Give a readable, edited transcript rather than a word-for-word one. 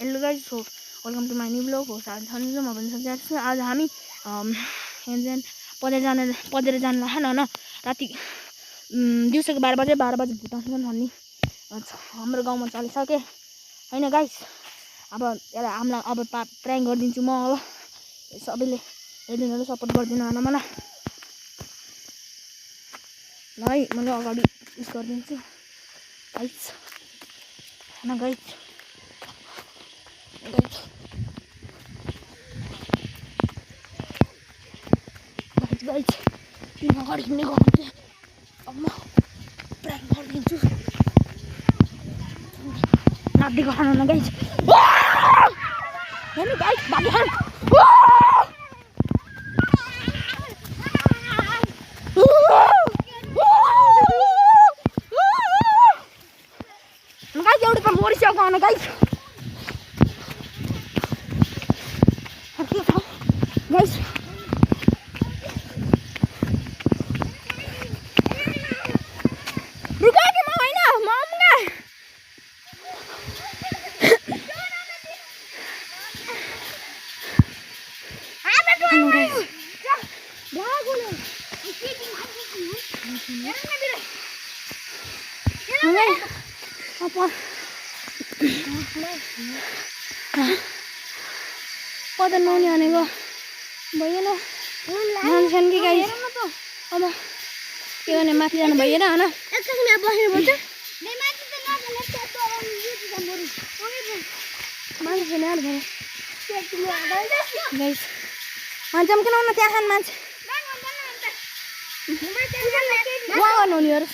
Hello guys, so welcome to my new blog हो। आज म भन्न सक्छु आज हामी पदेर जान होइन राति दिउँसोको 12 बजे भुटान भन्ने हाम्रो गाउँमा चलिसके होइन गाइस। अब यसलाई हामीलाई अब प्राङ्क गरिदिन्छु म। अब सबैले हेरिदिनु सपोर्ट गरिदिनु होइन मलाई ल है। मैले अगाडि उस गरिदिन्छु गाइस होइन गाइस। गाइस तिमी अगाडि हिँड्ने गर्नु। अब म प्राङ्क गरिदिन्छु नाच्दै गर्नु न गाइस। हेर्नु गाइस भागिहाल गाइस। एउटा त मरिसक्यो आउन गाइस। गाइस पद नहुने भनेको भएन मान्छन् कि गाइस। अब के गर्ने माथि जानु भएन होइन। मान्छे छैन गाइस। मान्छे किन आउन त्यहाँ खान मान्छे गर्नु हुने हो र